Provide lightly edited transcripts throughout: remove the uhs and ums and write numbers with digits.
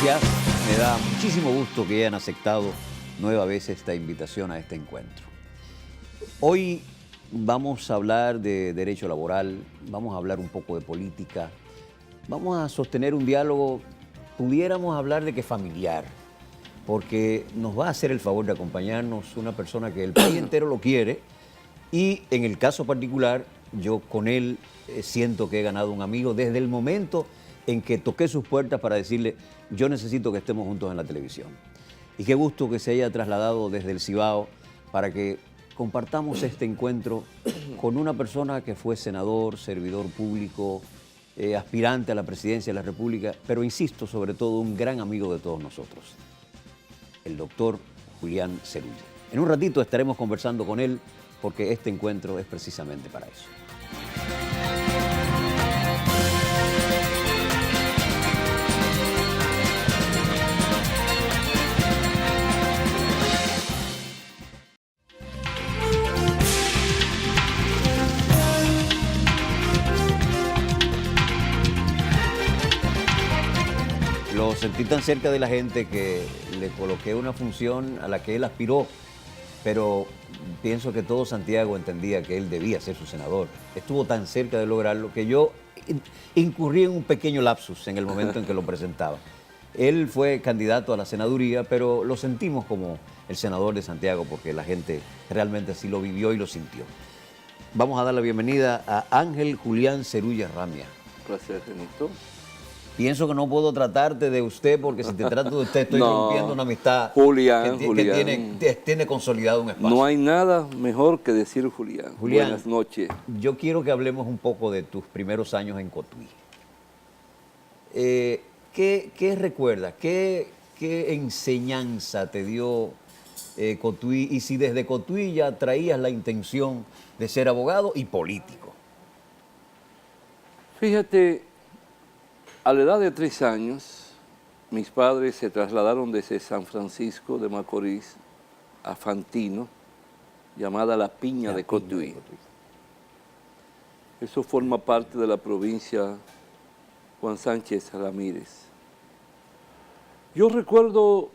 gracias. Me da muchísimo gusto que hayan aceptado nueva vez esta invitación a este encuentro. Hoy vamos a hablar de derecho laboral, vamos a hablar un poco de política, vamos a sostener un diálogo, pudiéramos hablar de que familiar, porque nos va a hacer el favor de acompañarnos una persona que el país entero lo quiere y en el caso particular yo con él siento que he ganado un amigo desde el momento en que toqué sus puertas para decirle yo necesito que estemos juntos en la televisión. Y qué gusto que se haya trasladado desde el Cibao para que compartamos este encuentro con una persona que fue senador, servidor público, aspirante a la presidencia de la República, pero insisto, sobre todo un gran amigo de todos nosotros, el doctor Julián Zerulla. En un ratito estaremos conversando con él porque este encuentro es precisamente para eso. Lo sentí tan cerca de la gente que le coloqué una función a la que él aspiró, pero pienso que todo Santiago entendía que él debía ser su senador. Estuvo tan cerca de lograrlo que yo incurrí en un pequeño lapsus en el momento en que lo presentaba. Él fue candidato a la senaduría, pero lo sentimos como el senador de Santiago porque la gente realmente así lo vivió y lo sintió. Vamos a dar la bienvenida a Ángel Julián Zerulla Ramia. Placer, Renito. Pienso que no puedo tratarte de usted porque si te trato de usted estoy rompiendo una amistad Julián, que tiene consolidado un espacio. No hay nada mejor que decir Julián. Buenas noches. Yo quiero que hablemos un poco de tus primeros años en Cotuí. ¿Qué recuerdas? ¿Qué enseñanza te dio Cotuí? Y si desde Cotuí ya traías la intención de ser abogado y político. Fíjate, a la edad de 3 años, mis padres se trasladaron desde San Francisco de Macorís a Fantino, llamada La Piña de Cotuí. Eso forma parte de la provincia Juan Sánchez Ramírez. Yo recuerdo,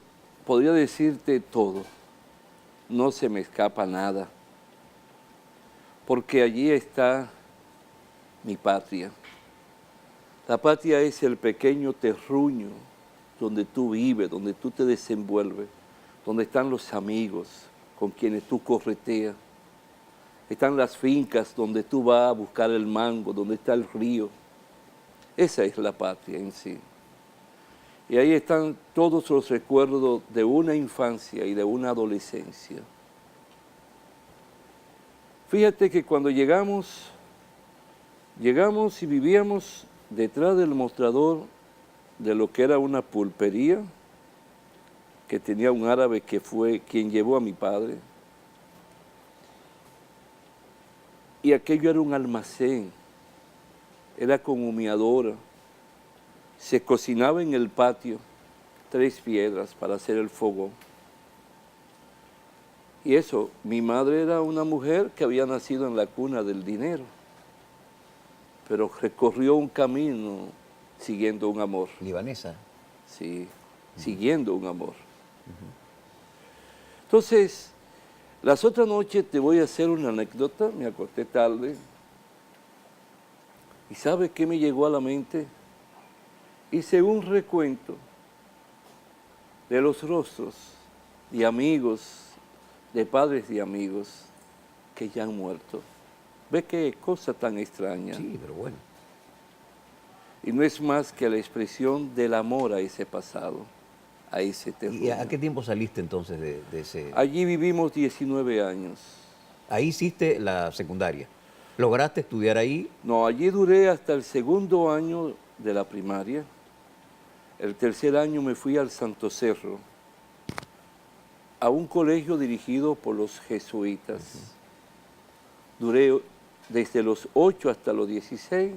podría decirte todo, no se me escapa nada, porque allí está mi patria. La patria es el pequeño terruño donde tú vives, donde tú te desenvuelves, donde están los amigos con quienes tú correteas. Están las fincas donde tú vas a buscar el mango, donde está el río. Esa es la patria en sí. Y ahí están todos los recuerdos de una infancia y de una adolescencia. Fíjate que cuando llegamos y vivíamos detrás del mostrador de lo que era una pulpería que tenía un árabe que fue quien llevó a mi padre. Y aquello era un almacén, era con humeadora. Se cocinaba en el patio 3 piedras para hacer el fogón. Y eso, mi madre era una mujer que había nacido en la cuna del dinero, pero recorrió un camino siguiendo un amor. ¿Libanesa? Sí, siguiendo un amor. Entonces, las otras noches te voy a hacer una anécdota, me acosté tarde, y ¿sabe qué me llegó a la mente? Hice un recuento de los rostros de amigos, de padres y amigos que ya han muerto. ¿Ve qué cosa tan extraña? Sí, pero bueno. Y no es más que la expresión del amor a ese pasado, a ese terreno. ¿Y a qué tiempo saliste entonces de ese...? Allí vivimos 19 años. Ahí hiciste la secundaria. ¿Lograste estudiar ahí? No, allí duré hasta el 2.º año de la primaria. El 3.er año me fui al Santo Cerro, a un colegio dirigido por los jesuitas. Duré desde los 8 hasta los 16,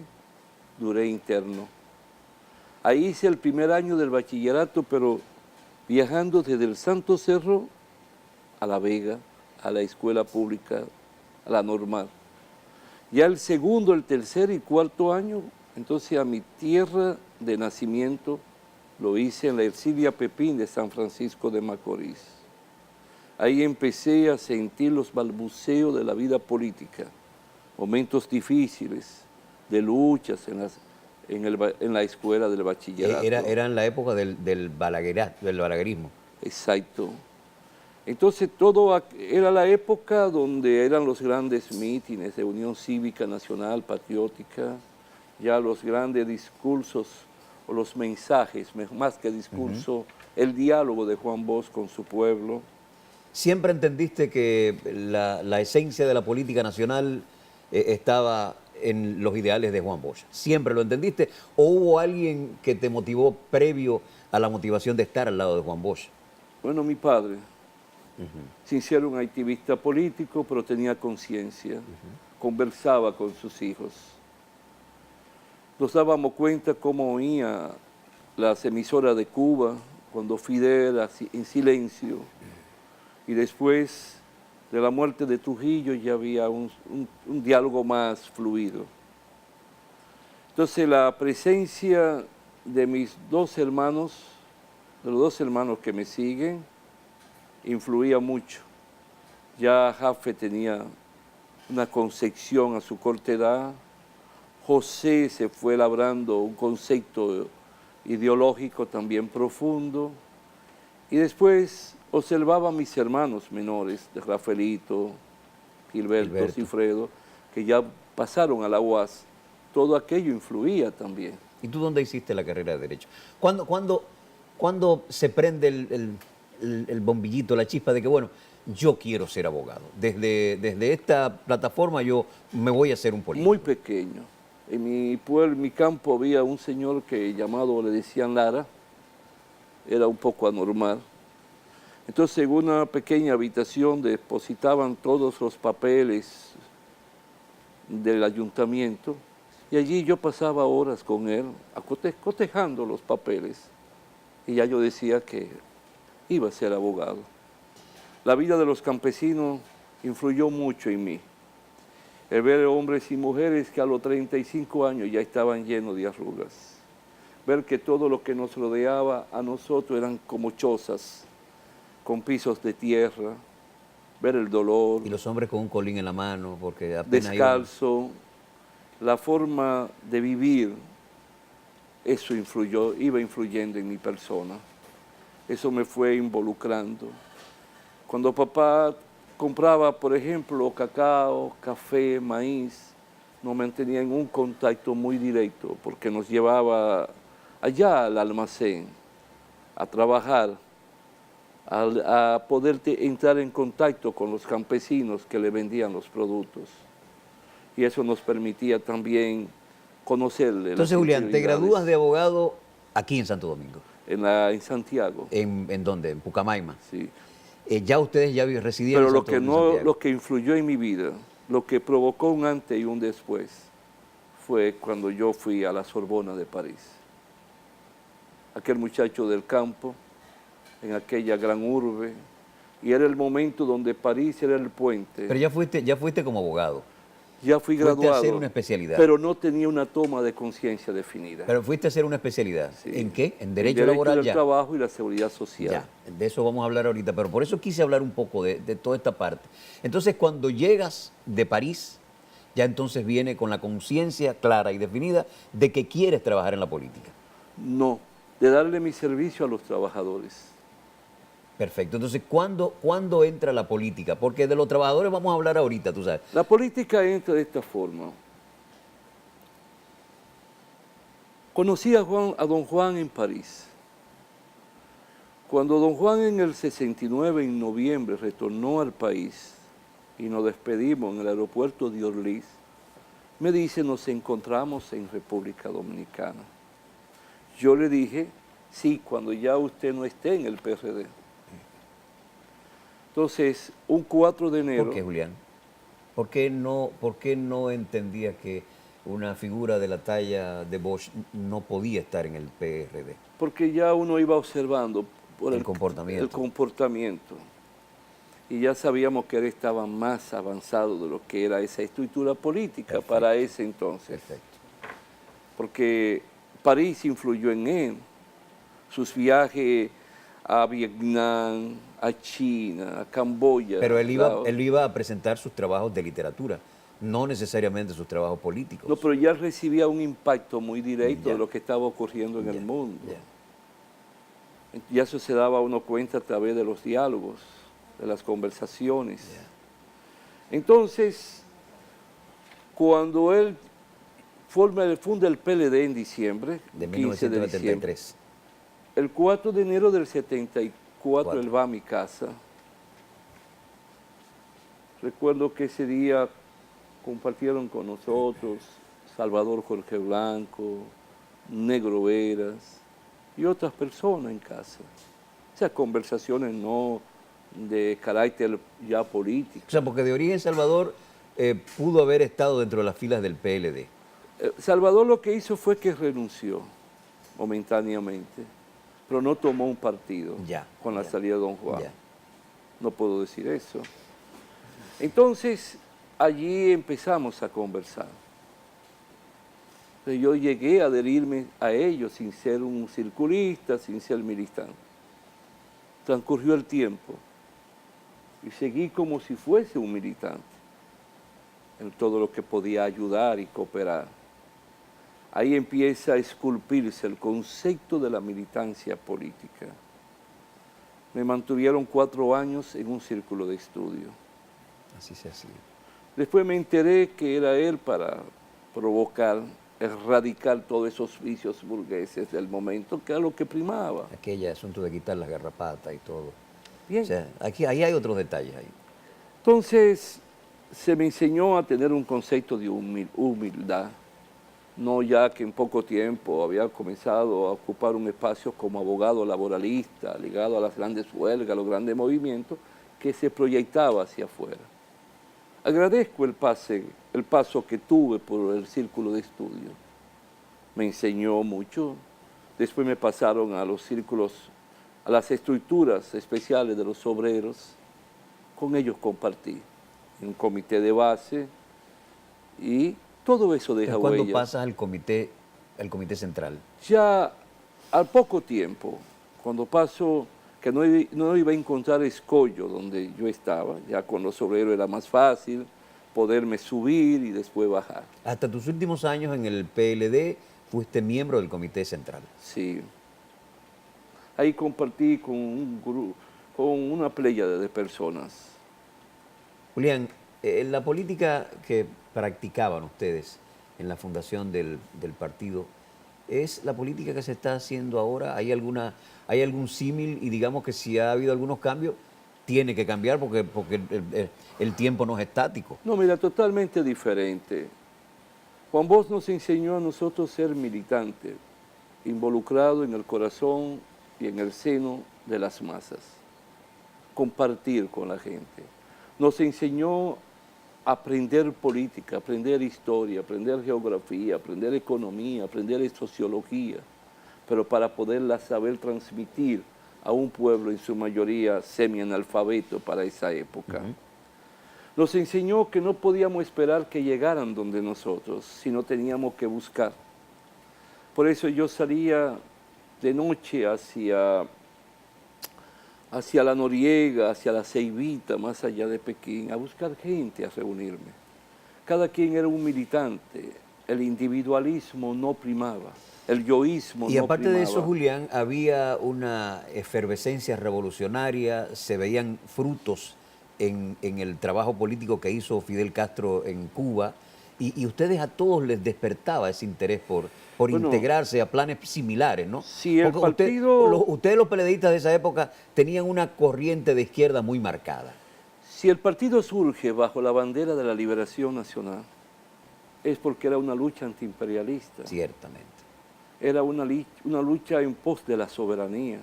duré interno. Ahí hice el 1.er año del bachillerato, pero viajando desde el Santo Cerro a La Vega, a la escuela pública, a la normal. Ya el 2.º, el 3.er y 4.º año, entonces a mi tierra de nacimiento, lo hice en la Ercilia Pepín de San Francisco de Macorís. Ahí empecé a sentir los balbuceos de la vida política, momentos difíciles, de luchas en la escuela del bachillerato. Era en la época del balaguerismo. Exacto. Entonces era la época donde eran los grandes mítines de Unión Cívica Nacional Patriótica, ya los grandes discursos o los mensajes, más que discurso, el diálogo de Juan Bosch con su pueblo. ¿Siempre entendiste que la esencia de la política nacional estaba en los ideales de Juan Bosch? ¿Siempre lo entendiste? ¿O hubo alguien que te motivó previo a la motivación de estar al lado de Juan Bosch? Bueno, mi padre, sin ser un activista político, pero tenía conciencia, conversaba con sus hijos. Nos dábamos cuenta cómo oía las emisoras de Cuba, cuando Fidel así, en silencio, y después de la muerte de Trujillo ya había un diálogo más fluido. Entonces la presencia de mis dos hermanos, de los dos hermanos que me siguen, influía mucho. Ya Jaffe tenía una concepción a su corta edad, José se fue labrando un concepto ideológico también profundo, y después observaba a mis hermanos menores, de Rafaelito, Gilberto, Cifredo, que ya pasaron a la UAS. Todo aquello influía también. ¿Y tú dónde hiciste la carrera de Derecho? ¿Cuándo se prende el bombillito, la chispa de que, bueno, yo quiero ser abogado? Desde esta plataforma yo me voy a hacer un político. Muy pequeño. En mi pueblo, en mi campo, había un señor que llamado, le decían Lara, era un poco anormal. Entonces, en una pequeña habitación depositaban todos los papeles del ayuntamiento, y allí yo pasaba horas con él, cotejando los papeles, y ya yo decía que iba a ser abogado. La vida de los campesinos influyó mucho en mí. El ver hombres y mujeres que a los 35 años ya estaban llenos de arrugas. Ver que todo lo que nos rodeaba a nosotros eran como chozas, con pisos de tierra. Ver el dolor. Y los hombres con un colín en la mano, porque apenas descalzo. La forma de vivir, eso iba influyendo en mi persona. Eso me fue involucrando. Cuando papá compraba, por ejemplo, cacao, café, maíz, nos mantenía en un contacto muy directo, porque nos llevaba allá al almacén a trabajar, a poder entrar en contacto con los campesinos que le vendían los productos. Y eso nos permitía también conocerle. Entonces, Julián, ¿te gradúas de abogado aquí en Santo Domingo? En Santiago. ¿En dónde? ¿En Pucamaima? Sí. Ya ustedes ya residían en Santo Domingo. Lo que influyó en mi vida, lo que provocó un antes y un después, fue cuando yo fui a la Sorbona de París. Aquel muchacho del campo, en aquella gran urbe, y era el momento donde París era el puente. Pero ya fuiste como abogado. Ya fui graduado. Fuiste a hacer una especialidad. Pero no tenía una toma de conciencia definida. Pero fuiste a hacer una especialidad. Sí. ¿En qué? En Derecho Laboral del ya. Trabajo y la Seguridad Social. Ya, de eso vamos a hablar ahorita, pero por eso quise hablar un poco de toda esta parte. Entonces, cuando llegas de París, ya entonces viene con la conciencia clara y definida de que quieres trabajar en la política. No, de darle mi servicio a los trabajadores. Perfecto. Entonces, ¿cuándo entra la política? Porque de los trabajadores vamos a hablar ahorita, tú sabes. La política entra de esta forma. Conocí a don Juan en París. Cuando don Juan en el 69, en noviembre, retornó al país y nos despedimos en el aeropuerto de Orly, me dice, nos encontramos en República Dominicana. Yo le dije, sí, cuando ya usted no esté en el PRD. Entonces, un 4 de enero... ¿Por qué, Julián? ¿Por qué no entendías que una figura de la talla de Bosch no podía estar en el PRD? Porque ya uno iba observando por el comportamiento. Y ya sabíamos que él estaba más avanzado de lo que era esa estructura política. Perfecto. Para ese entonces. Perfecto. Porque París influyó en él. sus viajes a Vietnam, a China, a Camboya. Pero él Laos. iba a presentar sus trabajos de literatura, no necesariamente sus trabajos políticos. No, pero ya recibía un impacto muy directo Ya. de lo que estaba ocurriendo en Ya, el mundo. ya. Ya eso se daba uno cuenta a través de los diálogos, de las conversaciones. Entonces, cuando él funda el PLD en diciembre, De 15 de diciembre, 1973. el 4 de enero del 74 Cuatro. él va a mi casa. Recuerdo que ese día compartieron con nosotros Salvador Jorge Blanco, Negro Veras y otras personas en casa. O sea, conversaciones no de carácter ya político. O sea, porque de origen Salvador pudo haber estado dentro de las filas del PLD. Salvador lo que hizo fue que renunció momentáneamente, pero no tomó un partido con la salida de don Juan. Ya. No puedo decir eso. Entonces, allí empezamos a conversar. Yo llegué a adherirme a ellos sin ser un circulista, sin ser militante. Transcurrió el tiempo y seguí como si fuese un militante en todo lo que podía ayudar y cooperar. Ahí empieza a esculpirse el concepto de la militancia política. Me mantuvieron 4 años en un círculo de estudio. Así se hacía. Después me enteré que era él para provocar, erradicar todos esos vicios burgueses del momento, que era lo que primaba. Aquel asunto de quitar las garrapatas y todo. Bien. O sea, ahí hay otros detalles ahí. Entonces, se me enseñó a tener un concepto de humildad, no ya que en poco tiempo había comenzado a ocupar un espacio como abogado laboralista, ligado a las grandes huelgas, a los grandes movimientos, que se proyectaba hacia afuera. Agradezco el paso que tuve por el círculo de estudio. Me enseñó mucho. Después me pasaron a los círculos, a las estructuras especiales de los obreros. Con ellos compartí en un comité de base y todo eso deja ¿Cuándo huellas. pasas al comité central? Ya al poco tiempo, cuando paso, que no iba a encontrar escollo donde yo estaba, ya con los obreros era más fácil poderme subir y después bajar. Hasta tus últimos años en el PLD fuiste miembro del comité central. Sí. Ahí compartí con un grupo, con una pléyade de personas. Julián, la política que practicaban ustedes en la fundación del partido, ¿es la política que se está haciendo ahora? ¿Hay algún símil? Y digamos que si ha habido algunos cambios, tiene que cambiar porque el tiempo no es estático. No, mira, totalmente diferente. Juan Bosch nos enseñó a nosotros ser militantes, involucrados en el corazón y en el seno de las masas, compartir con la gente. Nos enseñó a aprender política, aprender historia, aprender geografía, aprender economía, aprender sociología, pero para poderla saber transmitir a un pueblo en su mayoría semi-analfabeto para esa época. Nos enseñó que no podíamos esperar que llegaran donde nosotros, sino teníamos que buscar. Por eso yo salía de noche hacia la Noriega, hacia la Ceibita, más allá de Pekín, a buscar gente, a reunirme. Cada quien era un militante, el individualismo no primaba, el yoísmo no primaba. Y aparte de eso, Julián, había una efervescencia revolucionaria, se veían frutos en el trabajo político que hizo Fidel Castro en Cuba, y ustedes a todos les despertaba ese interés por integrarse a planes similares, ¿no? Si el partido... Ustedes los PLDistas de esa época tenían una corriente de izquierda muy marcada. Si el partido surge bajo la bandera de la liberación nacional, es porque era una lucha antiimperialista. Ciertamente. Era una lucha en pos de la soberanía.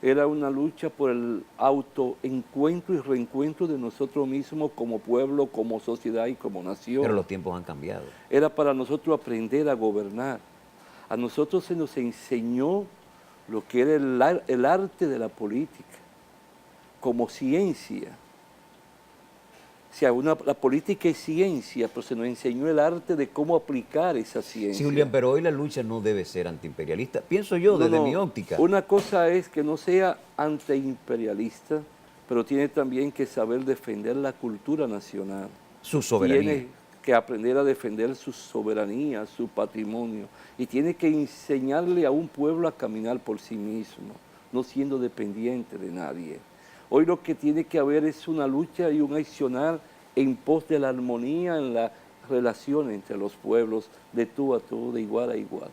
Era una lucha por el autoencuentro y reencuentro de nosotros mismos como pueblo, como sociedad y como nación. Pero los tiempos han cambiado. Era para nosotros aprender a gobernar. A nosotros se nos enseñó lo que era el arte de la política, como ciencia. O sea, la política es ciencia, pero se nos enseñó el arte de cómo aplicar esa ciencia. Sí, Julián, pero hoy la lucha no debe ser antiimperialista. Pienso yo, desde mi óptica. Una cosa es que no sea antiimperialista, pero tiene también que saber defender la cultura nacional. Su soberanía. Tiene que aprender a defender su soberanía, su patrimonio. Y tiene que enseñarle a un pueblo a caminar por sí mismo, no siendo dependiente de nadie. Hoy lo que tiene que haber es una lucha y un accionar en pos de la armonía en la relación entre los pueblos, de tú a tú, de igual a igual.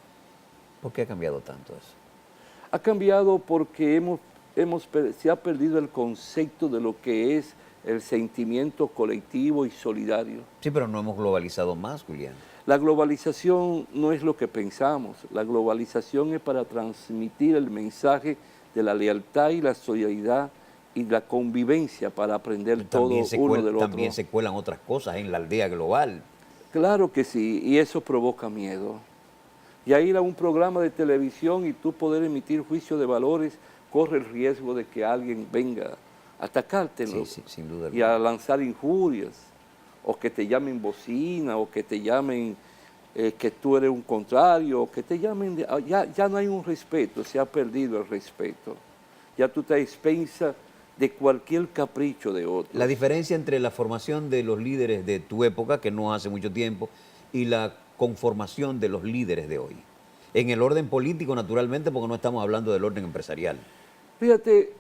¿Por qué ha cambiado tanto eso? Ha cambiado porque se ha perdido el concepto de lo que es el sentimiento colectivo y solidario. Sí, pero no hemos globalizado más, Julián. La globalización no es lo que pensamos. La globalización es para transmitir el mensaje de la lealtad y la solidaridad y la convivencia para aprender todo uno del otro. También se cuelan otras cosas en la aldea global. Claro que sí, y eso provoca miedo. Y a ir a un programa de televisión y tú poder emitir juicio de valores, corre el riesgo de que alguien venga a atacarte, ¿no? Sí, sin duda. Y a lanzar injurias, o que te llamen bocina, o que te llamen que tú eres un contrario, o que te llamen... Ya no hay un respeto, se ha perdido el respeto. Ya tú te expensas de cualquier capricho de otro. La diferencia entre la formación de los líderes de tu época, que no hace mucho tiempo, y la conformación de los líderes de hoy. En el orden político, naturalmente, porque no estamos hablando del orden empresarial. Fíjate,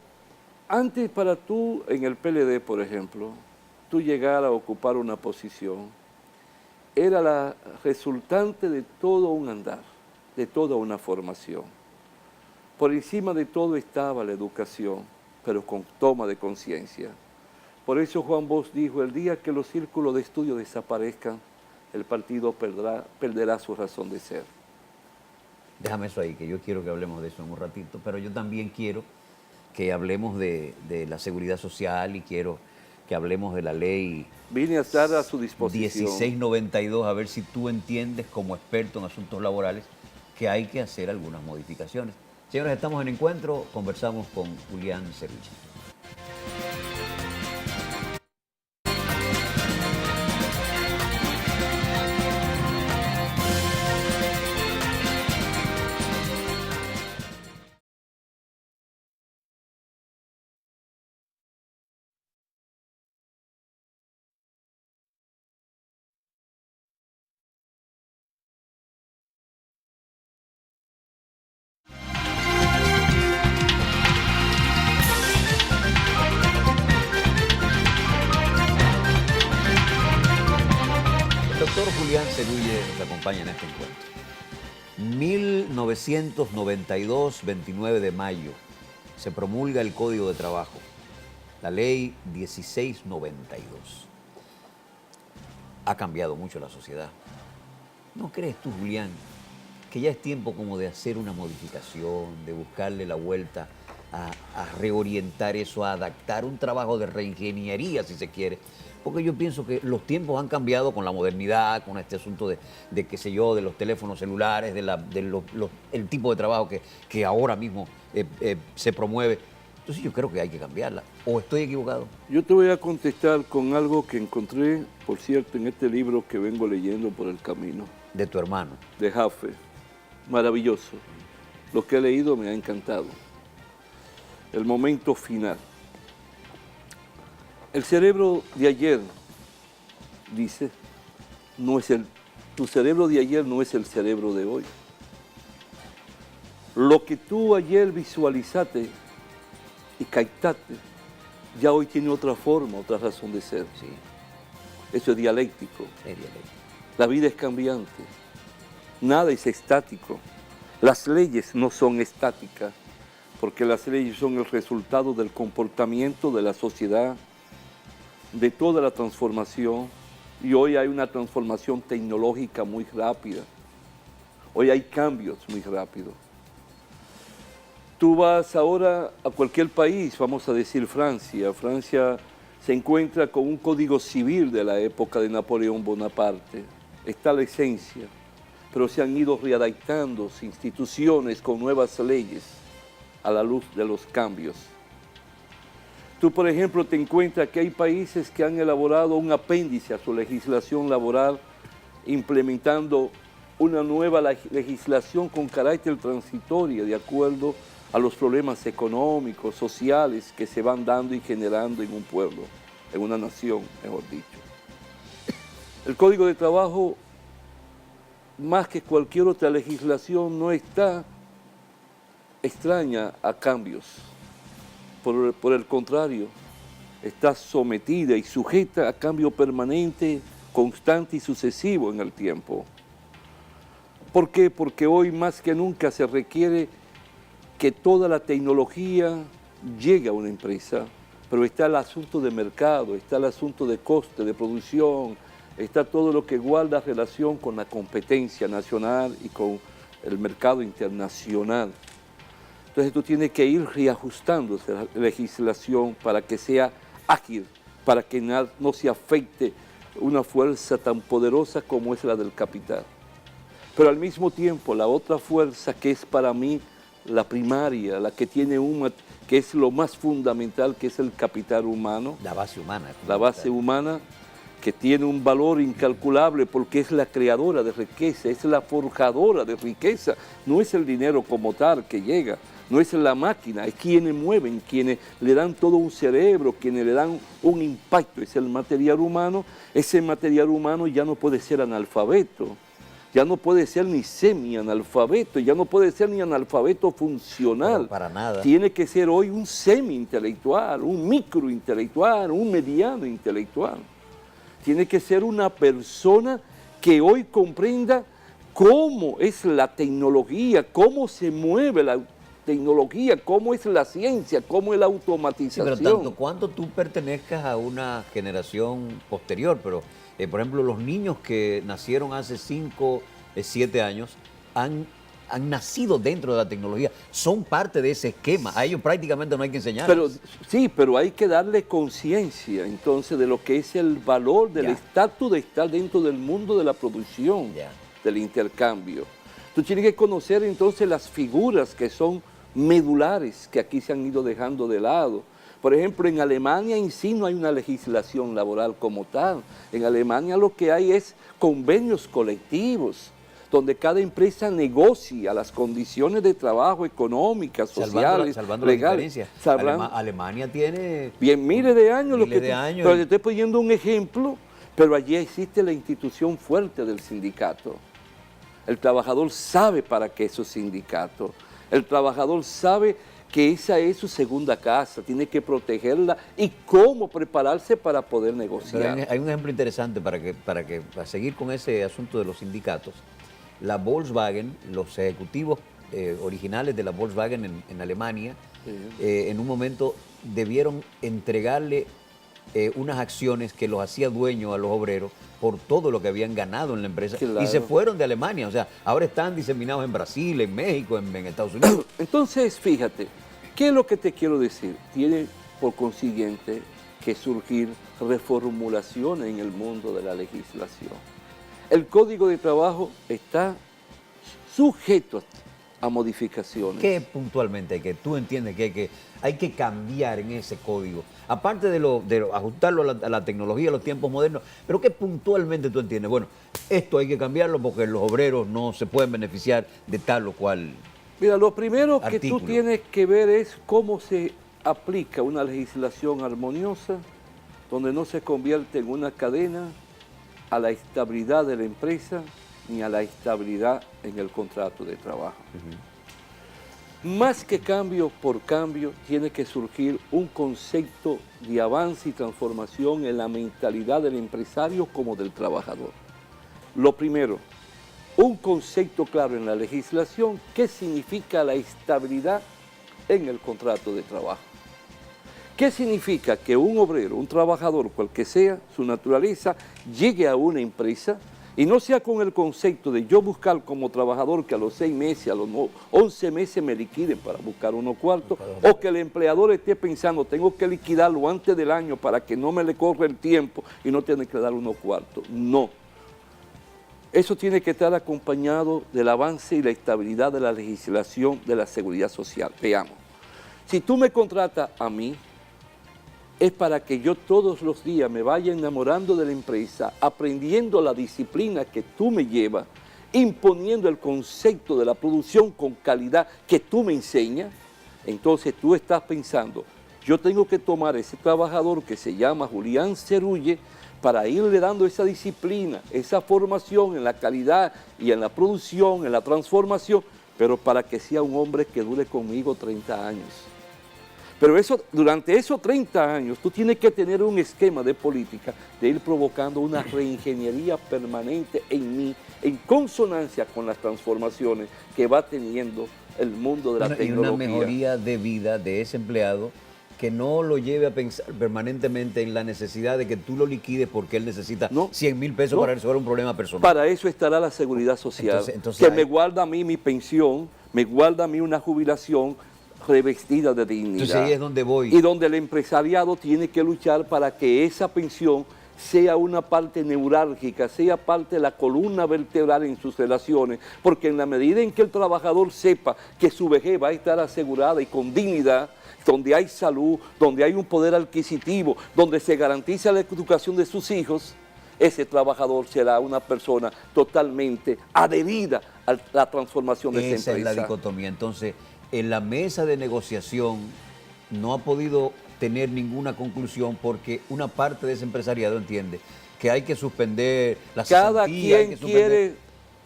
antes para tú, en el PLD, por ejemplo, tú llegar a ocupar una posición, era la resultante de todo un andar, de toda una formación. Por encima de todo estaba la educación, pero con toma de conciencia. Por eso Juan Bosch dijo, el día que los círculos de estudio desaparezcan, el partido perderá su razón de ser. Déjame eso ahí, que yo quiero que hablemos de eso en un ratito, pero yo también quiero que hablemos de la seguridad social y quiero que hablemos de la ley. Vine a estar a su disposición. 1692, a ver si tú entiendes como experto en asuntos laborales que hay que hacer algunas modificaciones. Señores, estamos en Encuentro, conversamos con Julián Cerrulla. Doctor Julián Cerrulla nos acompaña en este encuentro. 1992, 29 de mayo, se promulga el Código de Trabajo, la ley 1692. Ha cambiado mucho la sociedad. ¿No crees tú, Julián, que ya es tiempo como de hacer una modificación, de buscarle la vuelta a reorientar eso, a adaptar un trabajo de reingeniería, si se quiere? Porque yo pienso que los tiempos han cambiado con la modernidad, con este asunto de qué sé yo, de los teléfonos celulares, el tipo de trabajo que ahora mismo se promueve. Entonces yo creo que hay que cambiarla. ¿O estoy equivocado? Yo te voy a contestar con algo que encontré, por cierto, en este libro que vengo leyendo por el camino. De tu hermano. De Jaffe. Maravilloso. Lo que he leído me ha encantado. El momento final. El cerebro de ayer, dice, tu cerebro de ayer no es el cerebro de hoy. Lo que tú ayer visualizaste y captaste, ya hoy tiene otra forma, otra razón de ser. Sí. Eso es dialéctico. Es dialéctico. La vida es cambiante. Nada es estático. Las leyes no son estáticas, porque las leyes son el resultado del comportamiento de la sociedad, de toda la transformación, y hoy hay una transformación tecnológica muy rápida. Hoy hay cambios muy rápidos. Tú vas ahora a cualquier país, vamos a decir Francia. Francia se encuentra con un código civil de la época de Napoleón Bonaparte. Está la esencia, pero se han ido readaptando instituciones con nuevas leyes a la luz de los cambios. Tú, por ejemplo, te encuentras que hay países que han elaborado un apéndice a su legislación laboral, implementando una nueva legislación con carácter transitorio de acuerdo a los problemas económicos, sociales que se van dando y generando en un pueblo, en una nación, mejor dicho. El Código de Trabajo, más que cualquier otra legislación, no está extraña a cambios. Por el contrario, está sometida y sujeta a cambio permanente, constante y sucesivo en el tiempo. ¿Por qué? Porque hoy más que nunca se requiere que toda la tecnología llegue a una empresa, pero está el asunto de mercado, está el asunto de coste, de producción, está todo lo que guarda relación con la competencia nacional y con el mercado internacional. Entonces tú tienes que ir reajustando esa legislación para que sea ágil, para que no se afecte una fuerza tan poderosa como es la del capital. Pero al mismo tiempo la otra fuerza que es para mí la primaria, la que tiene que es lo más fundamental, que es el capital humano. La base humana. La base humana que tiene un valor incalculable porque es la creadora de riqueza, es la forjadora de riqueza. No es el dinero como tal que llega, no es la máquina, es quienes mueven, quienes le dan todo un cerebro, quienes le dan un impacto, es el material humano. Ese material humano ya no puede ser analfabeto, ya no puede ser ni semi-analfabeto, ya no puede ser ni analfabeto funcional. Pero para nada. Tiene que ser hoy un semi-intelectual, un micro-intelectual, un mediano intelectual. Tiene que ser una persona que hoy comprenda cómo es la tecnología, cómo se mueve la tecnología, cómo es la ciencia, cómo es la automatización. Sí, pero tanto cuanto tú pertenezcas a una generación posterior, pero por ejemplo los niños que nacieron hace 5, 7 años han nacido dentro de la tecnología, son parte de ese esquema, a ellos prácticamente no hay que enseñarles. Sí, pero hay que darle conciencia entonces de lo que es el valor del estatus de estar dentro del mundo de la producción, del intercambio. Tú tienes que conocer entonces las figuras que son medulares, que aquí se han ido dejando de lado. Por ejemplo, en Alemania en sí no hay una legislación laboral como tal. En Alemania lo que hay es convenios colectivos, donde cada empresa negocia las condiciones de trabajo económicas, sociales, salvando legales. La diferencia. Alemania tiene bien miles de años. Pero te estoy poniendo un ejemplo, pero allí existe la institución fuerte del sindicato. El trabajador sabe para qué es su sindicato. El trabajador sabe que esa es su segunda casa, tiene que protegerla y cómo prepararse para poder negociar. Hay un ejemplo interesante para seguir con ese asunto de los sindicatos. La Volkswagen, los ejecutivos originales de la Volkswagen en Alemania, en un momento debieron entregarle unas acciones que los hacía dueños a los obreros por todo lo que habían ganado en la empresa, y se fueron de Alemania. O sea, ahora están diseminados en Brasil, en México, en Estados Unidos. Entonces, fíjate, ¿qué es lo que te quiero decir? Tiene, por consiguiente, que surgir reformulaciones en el mundo de la legislación. El Código de Trabajo está sujeto a modificaciones. ¿Qué puntualmente tú entiendes que hay que cambiar en ese código? Aparte de ajustarlo a la tecnología, a los tiempos modernos, pero ¿qué puntualmente tú entiendes? Bueno, esto hay que cambiarlo porque los obreros no se pueden beneficiar de tal o cual. Mira, lo primero que artículo. tú tienes que ver es cómo se aplica una legislación armoniosa, donde no se convierte en una cadena a la estabilidad de la empresa ni a la estabilidad en el contrato de trabajo. Más que cambio por cambio, tiene que surgir un concepto de avance y transformación en la mentalidad del empresario como del trabajador. Lo primero, un concepto claro en la legislación, ¿qué significa la estabilidad en el contrato de trabajo? ¿Qué significa que un obrero, un trabajador, cual que sea su naturaleza, llegue a una empresa y no sea con el concepto de yo buscar como trabajador que a los 6 meses, a los 11 meses me liquiden para buscar unos cuartos, o que el empleador esté pensando tengo que liquidarlo antes del año para que no me le corra el tiempo y no tiene que dar unos cuartos? No. Eso tiene que estar acompañado del avance y la estabilidad de la legislación de la seguridad social. Veamos, si tú me contratas a mí, es para que yo todos los días me vaya enamorando de la empresa, aprendiendo la disciplina que tú me llevas, imponiendo el concepto de la producción con calidad que tú me enseñas. Entonces tú estás pensando, yo tengo que tomar ese trabajador que se llama Julián Cerulle para irle dando esa disciplina, esa formación en la calidad y en la producción, en la transformación, pero para que sea un hombre que dure conmigo 30 años. Pero durante esos 30 años tú tienes que tener un esquema de política de ir provocando una reingeniería permanente en mí, en consonancia con las transformaciones que va teniendo el mundo de la tecnología. Y una mejoría de vida de ese empleado que no lo lleve a pensar permanentemente en la necesidad de que tú lo liquides porque él necesita 100.000 pesos para resolver un problema personal. Para eso estará la seguridad social, que me guarda a mí mi pensión, me guarda a mí una jubilación revestida de dignidad. Entonces ahí es donde voy. Y donde el empresariado tiene que luchar para que esa pensión sea una parte neurálgica, sea parte de la columna vertebral en sus relaciones, porque en la medida en que el trabajador sepa que su vejez va a estar asegurada y con dignidad, donde hay salud, donde hay un poder adquisitivo, donde se garantiza la educación de sus hijos, ese trabajador será una persona totalmente adherida a la transformación de esa empresa. Esa es la dicotomía. Entonces, en la mesa de negociación no ha podido tener ninguna conclusión porque una parte de ese empresariado entiende que hay que suspender la cesantía. Cada quien quiere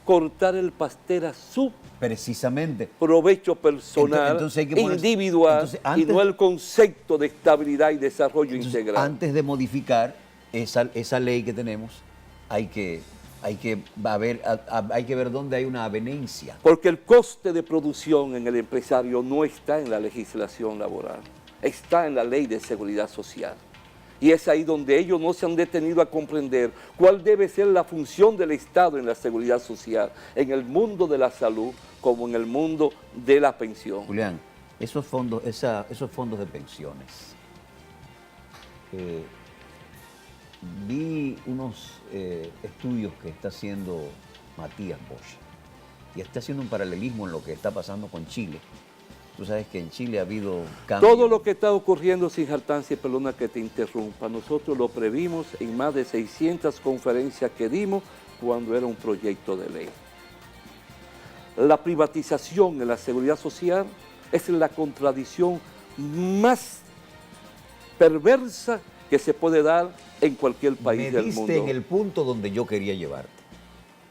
cortar el pastel a su precisamente provecho personal, entonces hay que individual, y no el concepto de estabilidad y desarrollo integral. Antes de modificar esa ley que tenemos, hay que ver dónde hay una avenencia. Porque el coste de producción en el empresario no está en la legislación laboral, está en la ley de seguridad social. Y es ahí donde ellos no se han detenido a comprender cuál debe ser la función del Estado en la seguridad social, en el mundo de la salud, como en el mundo de la pensión. Julián, esos fondos de pensiones, vi unos estudios que está haciendo Matías Bosch y está haciendo un paralelismo en lo que está pasando con Chile. Tú sabes que en Chile ha habido cambios. Todo lo que está ocurriendo, sin jactancia, perdona que te interrumpa, nosotros lo previmos en más de 600 conferencias que dimos cuando era un proyecto de ley. La privatización en la seguridad social es la contradicción más perversa que se puede dar en cualquier país del mundo. Me diste en el punto donde yo quería llevarte.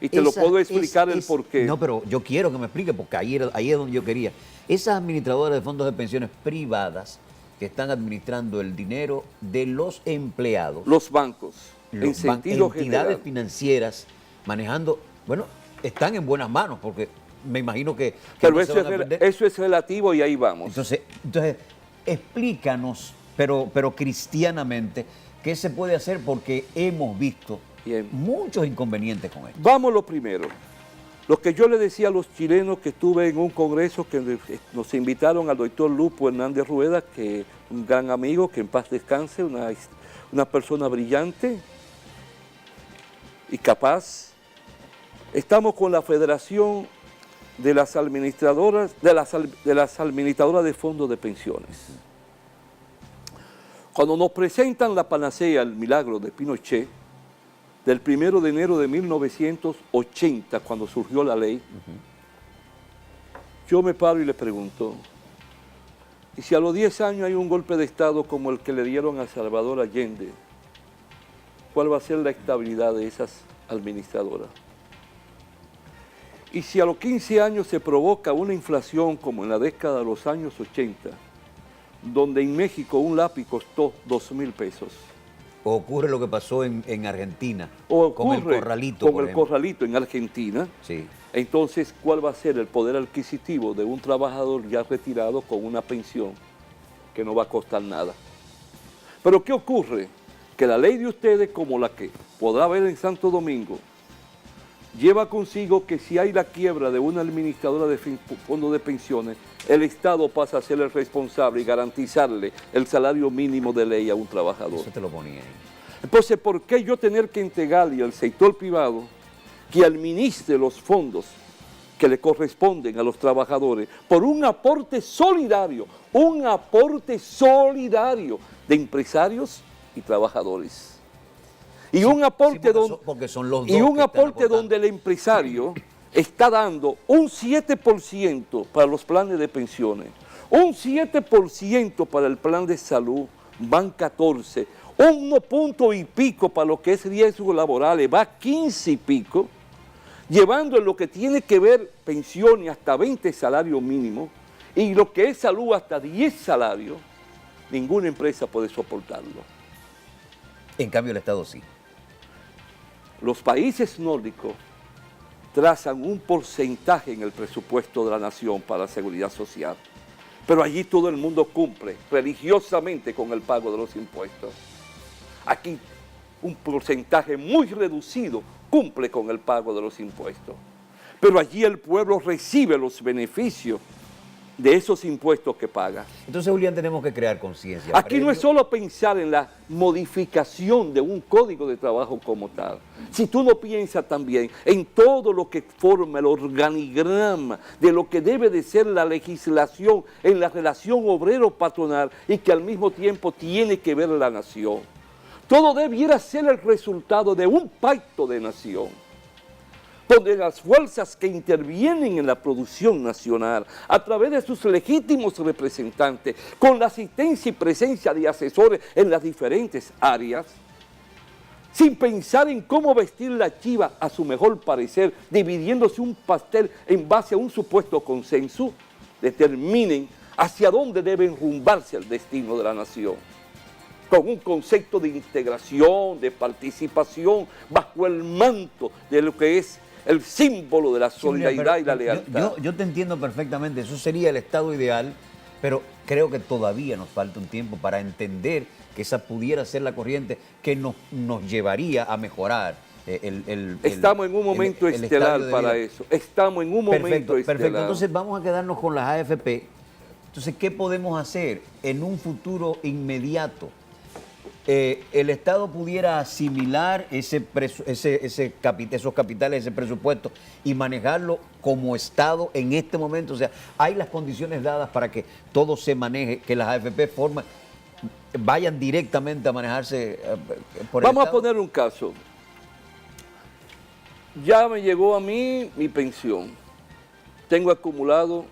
Y te lo puedo explicar el porqué. No, pero yo quiero que me explique porque ahí es donde yo quería. Esas administradoras de fondos de pensiones privadas que están administrando el dinero de los empleados. Los bancos, en sentido entidades general. financieras manejando, bueno, están en buenas manos porque me imagino que pero no eso es relativo y ahí vamos. Entonces explícanos, pero cristianamente, qué se puede hacer porque hemos visto muchos inconvenientes con esto. Vamos lo primero. Lo que yo le decía a los chilenos que estuve en un congreso que nos invitaron al doctor Lupo Hernández Rueda, que un gran amigo, que en paz descanse, una persona brillante y capaz. Estamos con la Federación de las Administradoras de Fondos de Pensiones. Cuando nos presentan la panacea, el milagro de Pinochet, del 1 de enero de 1980, cuando surgió la ley, yo me paro y le pregunto, ¿y si a los 10 años hay un golpe de Estado como el que le dieron a Salvador Allende, cuál va a ser la estabilidad de esas administradoras? Y si a los 15 años se provoca una inflación como en la década de los años 80, donde en México un lápiz costó 2.000 pesos, O ocurre lo que pasó en Argentina, con el corralito. Con el corralito en Argentina. Sí. Entonces, ¿cuál va a ser el poder adquisitivo de un trabajador ya retirado con una pensión que no va a costar nada? Pero ¿qué ocurre? Que la ley de ustedes, como la que podrá haber en Santo Domingo, lleva consigo que si hay la quiebra de una administradora de fondos de pensiones, el Estado pasa a ser el responsable y garantizarle el salario mínimo de ley a un trabajador. Eso te lo ponía ahí. Entonces, ¿por qué yo tener que entregarle al sector privado que administre los fondos que le corresponden a los trabajadores por un aporte solidario de empresarios y trabajadores. Y un aporte, porque son los dos y un que están aporte aportando. donde el empresario está dando un 7% para los planes de pensiones, un 7% para el plan de salud, van 14, 1 punto y pico para lo que es riesgos laborales, va 15 y pico, llevando en lo que tiene que ver pensiones hasta 20 salarios mínimos y lo que es salud hasta 10 salarios, ninguna empresa puede soportarlo. En cambio el Estado sí. Los países nórdicos trazan un porcentaje en el presupuesto de la nación para la seguridad social, pero allí todo el mundo cumple religiosamente con el pago de los impuestos. Aquí un porcentaje muy reducido cumple con el pago de los impuestos, pero allí el pueblo recibe los beneficios de esos impuestos que paga. Entonces, Julián, tenemos que crear conciencia. Aquí no es solo pensar en la modificación de un código de trabajo como tal. Si tú no piensas también en todo lo que forma el organigrama de lo que debe de ser la legislación en la relación obrero-patronal y que al mismo tiempo tiene que ver la nación. Todo debiera ser el resultado de un pacto de nación, donde las fuerzas que intervienen en la producción nacional, a través de sus legítimos representantes, con la asistencia y presencia de asesores en las diferentes áreas, sin pensar en cómo vestir la chiva a su mejor parecer, dividiéndose un pastel en base a un supuesto consenso, determinen hacia dónde debe enrumbarse el destino de la nación, con un concepto de integración, de participación, bajo el manto de lo que es el símbolo de la solidaridad y la lealtad. Yo te entiendo perfectamente, eso sería el estado ideal, pero creo que todavía nos falta un tiempo para entender que esa pudiera ser la corriente que nos llevaría a mejorar Estamos en un momento estelar para eso, estamos en un momento estelar. Perfecto, entonces vamos a quedarnos con las AFP. Entonces, ¿qué podemos hacer en un futuro inmediato? El Estado pudiera asimilar esos capitales, ese presupuesto y manejarlo como Estado en este momento. O sea, hay las condiciones dadas para que todo se maneje, que las AFP vayan directamente a manejarse por el Vamos Estado. a poner un caso. Ya me llegó a mí mi pensión. Tengo acumulado,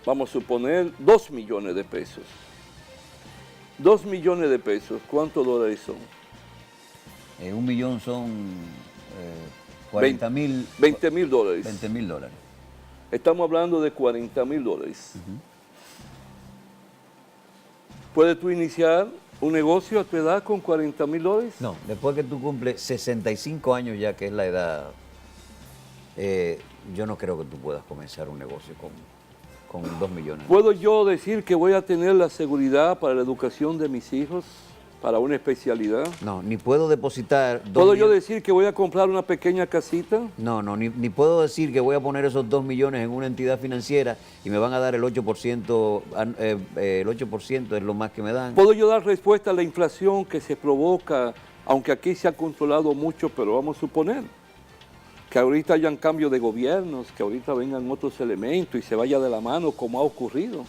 vamos a suponer, 2 millones de pesos. 2 millones de pesos, ¿cuántos dólares son? 1 millón son 40.000. 20.000 dólares. 20.000 dólares. Estamos hablando de 40.000 dólares. ¿Puedes tú iniciar un negocio a tu edad con 40.000 dólares? No, después que tú cumples 65 años ya, que es la edad, yo no creo que tú puedas comenzar un negocio con 2 millones. ¿Puedo yo decir que voy a tener la seguridad para la educación de mis hijos, para una especialidad? No, ni puedo depositar... ¿Puedo yo decir que voy a comprar una pequeña casita? No, ni puedo decir que voy a poner esos 2 millones en una entidad financiera y me van a dar el 8%, el 8% es lo más que me dan. ¿Puedo yo dar respuesta a la inflación que se provoca, aunque aquí se ha controlado mucho, pero vamos a suponer que ahorita hayan cambio de gobiernos, que ahorita vengan otros elementos y se vaya de la mano como ha ocurrido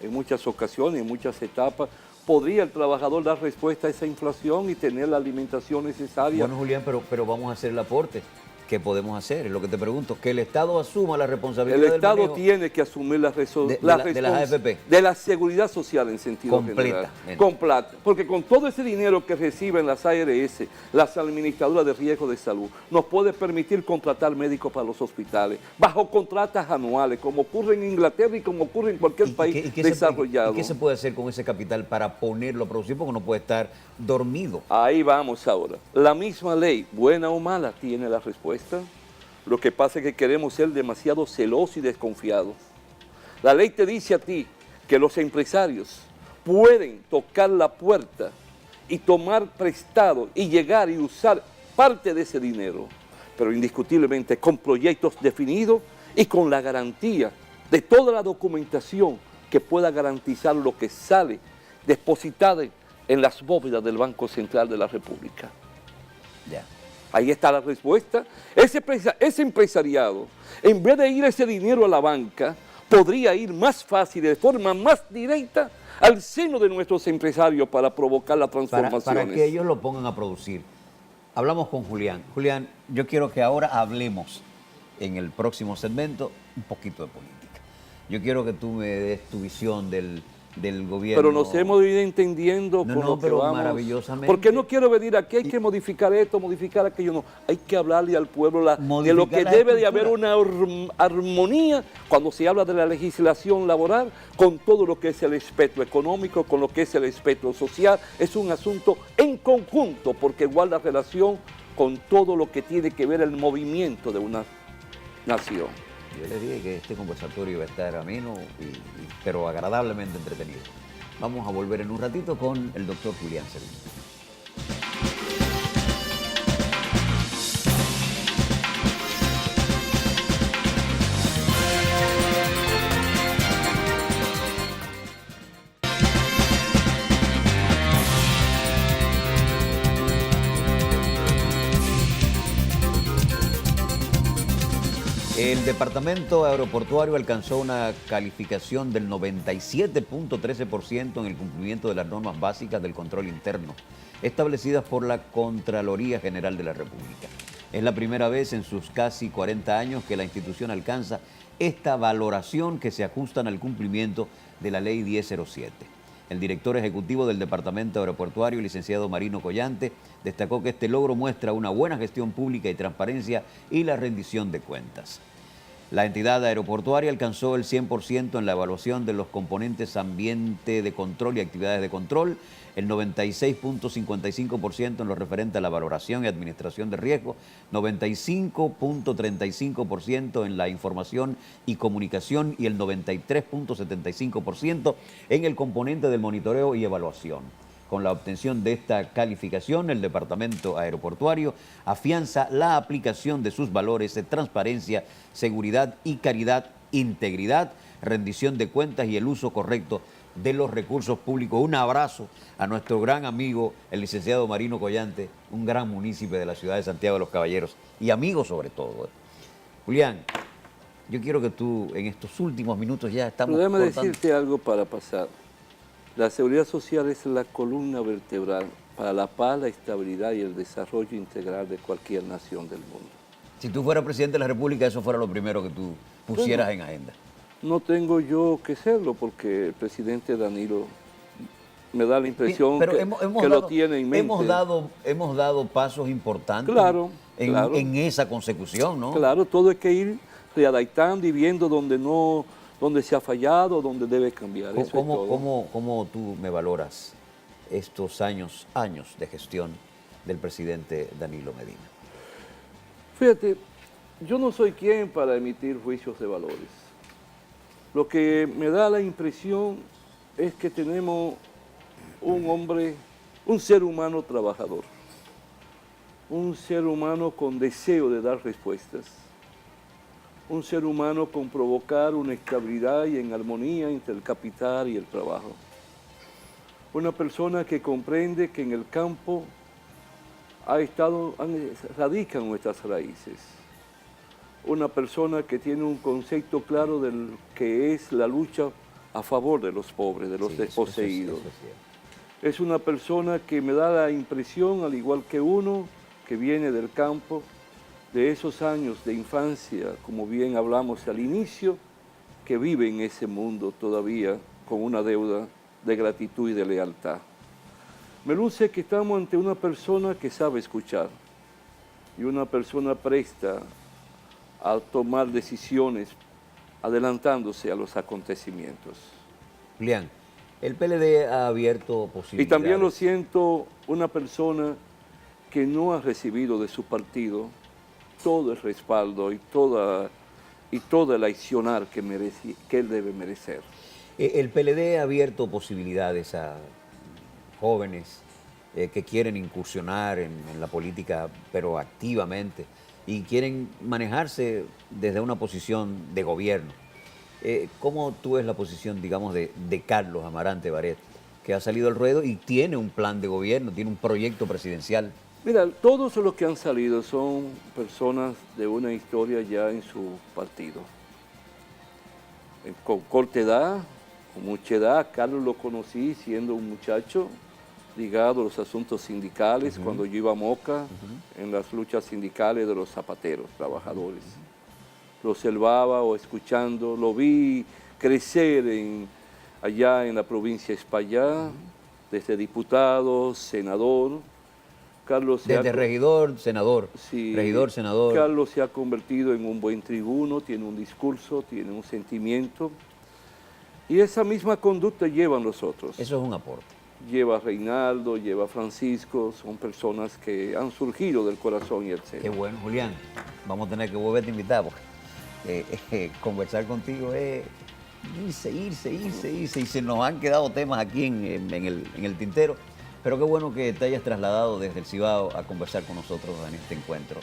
en muchas ocasiones, en muchas etapas? ¿Podría el trabajador dar respuesta a esa inflación y tener la alimentación necesaria? Bueno, Julián, pero vamos a hacer el aporte. ¿Qué podemos hacer? Es lo que te pregunto. Que el Estado asuma la responsabilidad El Estado del manejo tiene que asumir la de las AFP. De la seguridad social en sentido general. Completa. Porque con todo ese dinero que reciben las ARS, las administradoras de riesgo de salud, nos puede permitir contratar médicos para los hospitales, bajo contratas anuales, como ocurre en Inglaterra y como ocurre en cualquier país desarrollado. ¿Y qué se puede hacer con ese capital para ponerlo a producir? Porque no puede estar dormido. Ahí vamos ahora. La misma ley, buena o mala, tiene la respuesta. Lo que pasa es que queremos ser demasiado celosos y desconfiados. La ley te dice a ti que los empresarios pueden tocar la puerta y tomar prestado y llegar y usar parte de ese dinero, pero indiscutiblemente con proyectos definidos y con la garantía de toda la documentación que pueda garantizar lo que sale depositada en las bóvedas del Banco Central de la República. Ya. Ahí está la respuesta. Ese empresariado, en vez de ir ese dinero a la banca, podría ir más fácil, de forma más directa, al seno de nuestros empresarios para provocar las transformaciones. Para que ellos lo pongan a producir. Hablamos con Julián. Julián, yo quiero que ahora hablemos en el próximo segmento un poquito de política. Yo quiero que tú me des tu visión del gobierno. Pero nos hemos ido entendiendo No, por no, lo que pero vamos. maravillosamente. Porque no quiero venir aquí, hay que modificar esto, modificar aquello, no. Hay que hablarle al pueblo de lo que la debe de estructura. haber una armonía cuando se habla de la legislación laboral con todo lo que es el espectro económico, con lo que es el espectro social. Es un asunto en conjunto porque guarda relación con todo lo que tiene que ver el movimiento de una nación. Yo les dije que este conversatorio iba a estar ameno, pero agradablemente entretenido. Vamos a volver en un ratito con el doctor Julián Servín. El departamento aeroportuario alcanzó una calificación del 97.13% en el cumplimiento de las normas básicas del control interno, establecidas por la Contraloría General de la República. Es la primera vez en sus casi 40 años que la institución alcanza esta valoración que se ajustan al cumplimiento de la Ley 1007. El director ejecutivo del Departamento Aeroportuario, licenciado Marino Collante, destacó que este logro muestra una buena gestión pública y transparencia y la rendición de cuentas. La entidad aeroportuaria alcanzó el 100% en la evaluación de los componentes ambiente de control y actividades de control, el 96.55% en lo referente a la valoración y administración de riesgo, 95.35% en la información y comunicación y el 93.75% en el componente del monitoreo y evaluación. Con la obtención de esta calificación, el Departamento Aeroportuario afianza la aplicación de sus valores de transparencia, seguridad y caridad, integridad, rendición de cuentas y el uso correcto de los recursos públicos. Un abrazo a nuestro gran amigo, el licenciado Marino Collante, un gran munícipe de la ciudad de Santiago de los Caballeros y amigo sobre todo. Julián, yo quiero que tú en estos últimos minutos ya estamos Pero déjame cortando. decirte algo para pasar. La seguridad social es la columna vertebral para la paz, la estabilidad y el desarrollo integral de cualquier nación del mundo. Si tú fueras presidente de la República, eso fuera lo primero que tú pusieras en agenda. No tengo yo que serlo porque el presidente Danilo me da la impresión Pero que lo tiene en mente. Hemos dado pasos importantes Claro. en esa consecución, ¿no? Claro, todo hay que ir readaptando y viendo donde se ha fallado, donde debe cambiar. Eso es todo. ¿Cómo tú me valoras estos años de gestión del presidente Danilo Medina? Fíjate, yo no soy quien para emitir juicios de valores. Lo que me da la impresión es que tenemos un hombre, un ser humano trabajador, un ser humano con deseo de dar respuestas, un ser humano con provocar una estabilidad y en armonía entre el capital y el trabajo. Una persona que comprende que en el campo radican nuestras raíces. Una persona que tiene un concepto claro del que es la lucha a favor de los pobres, de los desposeídos. Es una persona que me da la impresión, al igual que uno, que viene del campo, de esos años de infancia, como bien hablamos al inicio, que vive en ese mundo todavía con una deuda de gratitud y de lealtad. Me luce que estamos ante una persona que sabe escuchar y una persona presta a tomar decisiones adelantándose a los acontecimientos. Julián, el PLD ha abierto posibilidades. Y también lo siento una persona que no ha recibido de su partido todo el respaldo y toda el accionar que él debe merecer. El PLD ha abierto posibilidades a jóvenes que quieren incursionar en la política, pero activamente, y quieren manejarse desde una posición de gobierno. ¿Cómo tú ves la posición, digamos, de Carlos Amarante Baret, que ha salido al ruedo y tiene un plan de gobierno, tiene un proyecto presidencial? Mira, todos los que han salido son personas de una historia ya en su partido. con corta edad, con mucha edad. Carlos lo conocí siendo un muchacho ligado a los asuntos sindicales, cuando yo iba a Moca, en las luchas sindicales de los zapateros, trabajadores. Lo observaba o escuchando, lo vi crecer allá en la provincia de España, desde diputado, senador. Carlos Desde regidor, senador. Sí, Regidor, senador. Carlos se ha convertido en un buen tribuno, tiene un discurso, tiene un sentimiento. Y esa misma conducta lleva a nosotros. Eso es un aporte. Lleva a Reinaldo, lleva a Francisco, son personas que han surgido del corazón y el Qué seno. bueno, Julián. Vamos a tener que volverte a invitar porque conversar contigo es irse. Y se nos han quedado temas aquí en el tintero. Pero qué bueno que te hayas trasladado desde el Cibao a conversar con nosotros en este encuentro.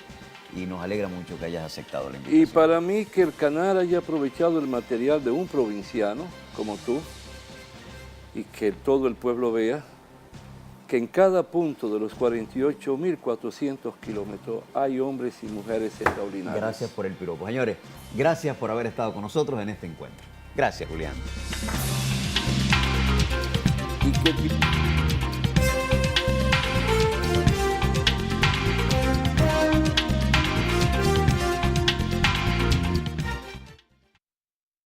Y nos alegra mucho que hayas aceptado la invitación. Y para mí que el canal haya aprovechado el material de un provinciano como tú y que todo el pueblo vea que en cada punto de los 48.400 kilómetros hay hombres y mujeres extraordinarios. Gracias por el piropo. Señores, gracias por haber estado con nosotros en este encuentro. Gracias, Julián. ¿Y qué tipo?